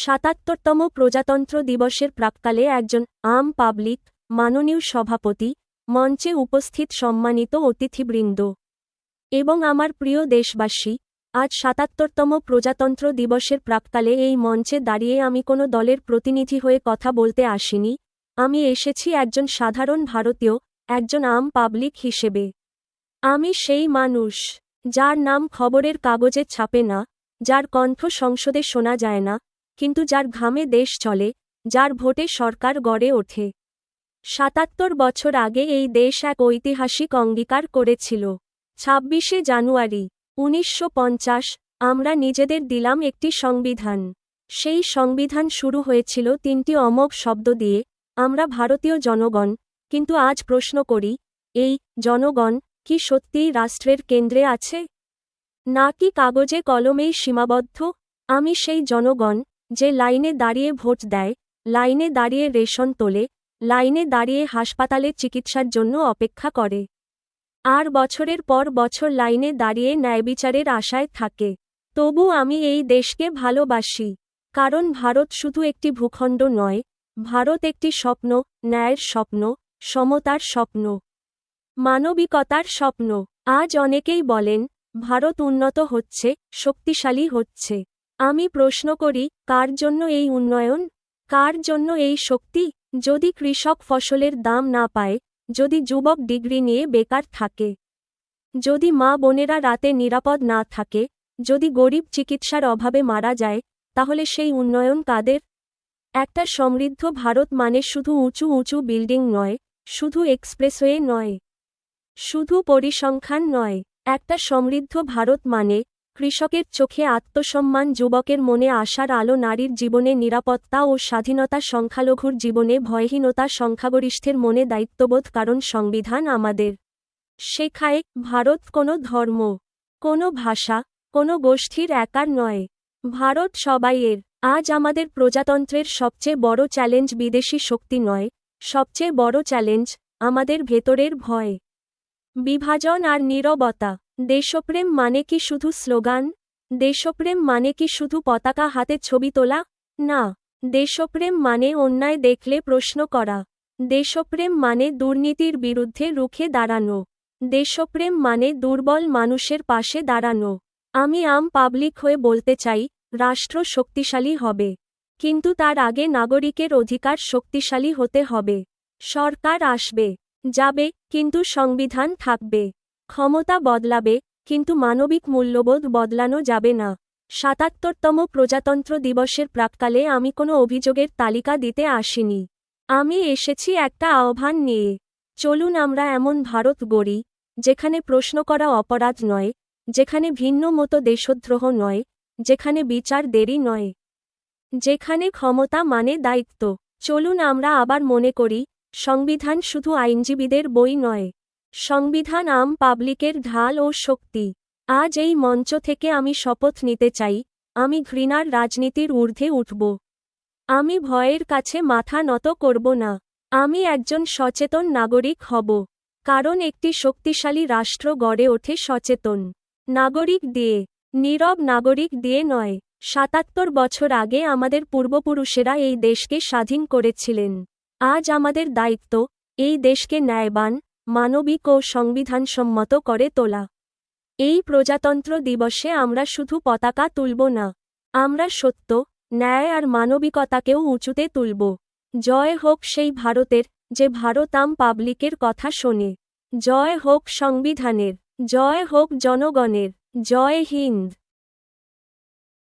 ৭৭তম প্রজাতন্ত্র দিবসের প্রাক্কালে একজন আম পাবলিক মাননীয় সভাপতি, মঞ্চে উপস্থিত সম্মানিত অতিথিবৃন্দ এবং আমার প্রিয় দেশবাসী, আজ ৭৭তম প্রজাতন্ত্র দিবসের প্রাক্কালে এই মঞ্চে দাঁড়িয়ে আমি কোনো দলের প্রতিনিধি হয়ে কথা বলতে আসিনি। আমি এসেছি একজন সাধারণ ভারতীয়, একজন আম পাবলিক হিসেবে। আমি সেই মানুষ যার নাম খবরের কাগজে ছাপে না, যার কণ্ঠ সংসদে শোনা যায় না, কিন্তু যার ঘামে দেশ চলে, যার ভোটে সরকার গড়ে ওঠে। ৭৭ বছর আগে এই দেশ এক ঐতিহাসিক অঙ্গীকার করেছিল। ২৬শে জানুয়ারি ১৯৫০ আমরা নিজেদের দিলাম একটি সংবিধান। সেই সংবিধান শুরু হয়েছিল ৩টি অমোঘ শব্দ দিয়ে, আমরা ভারতীয় জনগণ। কিন্তু আজ প্রশ্ন করি, এই জনগণ কি সত্যিই রাষ্ট্রের কেন্দ্রে আছে, নাকি কাগজে কলমেই সীমাবদ্ধ? আমি সেই জনগণ যে লাইনে দাঁড়িয়ে ভোট দেয়, লাইনে দাঁড়িয়ে রেশন তোলে, লাইনে দাঁড়িয়ে হাসপাতালে চিকিৎসার জন্য অপেক্ষা করে, আর বছরের পর বছর লাইনে দাঁড়িয়ে ন্যায়বিচারের আশায় থাকে। তবু আমি এই দেশকে ভালোবাসি, কারণ ভারত শুধু একটি ভূখণ্ড নয়, ভারত একটি স্বপ্ন, ন্যায়ের স্বপ্ন, সমতার স্বপ্ন, মানবিকতার স্বপ্ন। আজ অনেকেই বলেন, ভারত উন্নত হচ্ছে, শক্তিশালী হচ্ছে। আমি প্রশ্ন করি, কার জন্য এই উন্নয়ন, কার জন্য এই শক্তি? যদি কৃষক ফসলের দাম না পায়, যদি যুবক ডিগ্রি নিয়ে বেকার থাকে, যদি মা বোনেরা রাতে নিরাপদ না থাকে, যদি গরিব চিকিৎসার অভাবে মারা যায়, তাহলে সেই উন্নয়ন কাদের? একটা সমৃদ্ধ ভারত মানে শুধু উঁচু উঁচু বিল্ডিং নয়, শুধু এক্সপ্রেসওয়ে নয়, শুধু পরিসংখ্যান নয়। একটা সমৃদ্ধ ভারত মানে কৃষকের চোখে আত্মসম্মান, যুবকের মনে আশার আলো, নারীর জীবনে নিরাপত্তা ও স্বাধীনতা, সংখ্যালঘুর জীবনে ভয়হীনতা, সংখ্যাগরিষ্ঠের মনে দায়িত্ববোধ। কারণ সংবিধান আমাদের শেখায়, ভারত কোনো ধর্ম, কোনো ভাষা, কোনো গোষ্ঠীর একার নয়, ভারত সবাইয়ের। আজ আমাদের প্রজাতন্ত্রের সবচেয়ে বড় চ্যালেঞ্জ বিদেশি শক্তি নয়, সবচেয়ে বড় চ্যালেঞ্জ আমাদের ভেতরের ভয়, বিভাজন আর নীরবতা। দেশপ্রেম মানে কি শুধু স্লোগান? দেশপ্রেম মানে কি শুধু পতাকা হাতে ছবি তোলা? না, দেশপ্রেম মানে অন্যায় দেখলে প্রশ্ন করা। দেশপ্রেম মানে দুর্নীতির বিরুদ্ধে রুখে দাঁড়ানো। দেশপ্রেম মানে দুর্বল মানুষের পাশে দাঁড়ানো। আমি আম পাবলিক হয়ে বলতে চাই, রাষ্ট্র শক্তিশালী হবে, কিন্তু তার আগে নাগরিকের অধিকার শক্তিশালী হতে হবে। সরকার আসবে, যাবে, কিন্তু সংবিধান থাকবে। ক্ষমতা বদলাবে, কিন্তু মানবিক মূল্যবোধ বদলানো যাবে না। ৭৭তম প্রজাতন্ত্র দিবসের প্রাক্কালে আমি কোনো অভিযোগের তালিকা দিতে আসিনি। আমি এসেছি একটা আহ্বান নিয়ে। চলুন আমরা এমন ভারত গড়ি, যেখানে প্রশ্ন করা অপরাধ নয়, যেখানে ভিন্ন মতো দেশদ্রোহ নয়, যেখানে বিচার দেরি নয়, যেখানে ক্ষমতা মানে দায়িত্ব। চলুন আমরা আবার মনে করি, সংবিধান শুধু আইনজীবীদের বই নয়, সংবিধান আম পাবলিকের ঢাল ও শক্তি। আজ এই মঞ্চ থেকে আমি শপথ নিতে চাই, আমি ঘৃণার রাজনীতির ঊর্ধ্বে উঠব, আমি ভয়ের কাছে মাথা নত করব না। আমি একজন সচেতন নাগরিক হব, কারণ একটি শক্তিশালী রাষ্ট্র গড়ে ওঠে সচেতন নাগরিক দিয়ে, নীরব নাগরিক দিয়ে নয়। ৭৭ বছর আগে আমাদের পূর্বপুরুষেরা এই দেশকে স্বাধীন করেছিলেন। আজ আমাদের দায়িত্ব, এই দেশকে ন্যায়বান, মানবিক ও সংবিধানসম্মত করে তোলা। এই প্রজাতন্ত্র দিবসে আমরা শুধু পতাকা তুলব না, আমরা সত্য, ন্যায় আর মানবিকতাকেও উঁচুতে তুলব। জয় হোক সেই ভারতের, যে ভারত আম পাবলিকের কথা শোনে। জয় হোক সংবিধানের, জয় হোক জনগণের। জয় হিন্দ।